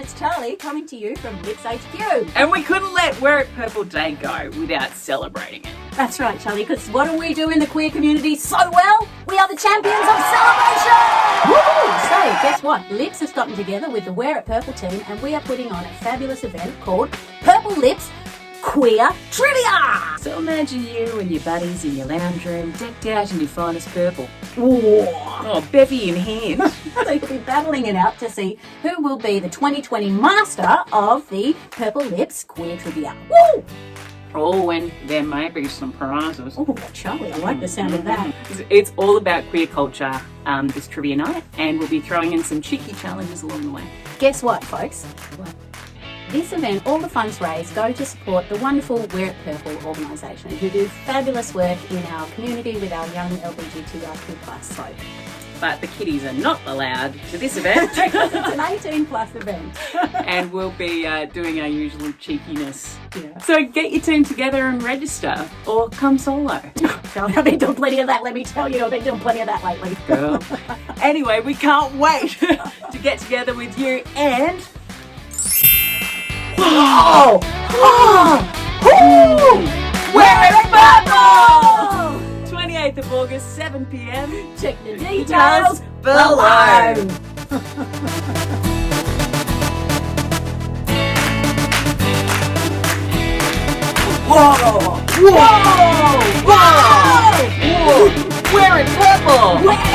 it's Charlie coming to you from Lips HQ. And we couldn't let Wear It Purple Day go without celebrating it. That's right, Charlie, because what do we do in the queer community so well? We are the champions of celebration! Woo! So, guess what? Lips has gotten together with the Wear It Purple team and we are putting on a fabulous event called Purple Lips Queer Trivia! So imagine you and your buddies in your lounge room, decked out in your finest purple. Whoa. Oh, bevy in hand. So you'll be battling it out to see who will be the 2020 master of the Purple Lips Queer Trivia. Woo! Oh, and there may be some prizes. Oh, Charlie, I like the sound of that. It's all about queer culture, this trivia night, and we'll be throwing in some cheeky challenges along the way. Guess what, folks? This event, all the funds raised go to support the wonderful Wear It Purple organisation who do fabulous work in our community with our young LGBTQIA+. So But the kiddies are not allowed to this event. it's an 18+ event. And we'll be doing our usual cheekiness. Yeah. So get your team together and register, or come solo. Charlie, I've been doing plenty of that, let me tell you. I've been doing plenty of that lately. Girl. Anyway, we can't wait to get together with you and... Whoa! Oh! Wear It Purple! 28th of August, 7 p.m. Check the details below. Whoa! Whoa! Whoa! Whoa! Wear It Purple! Wear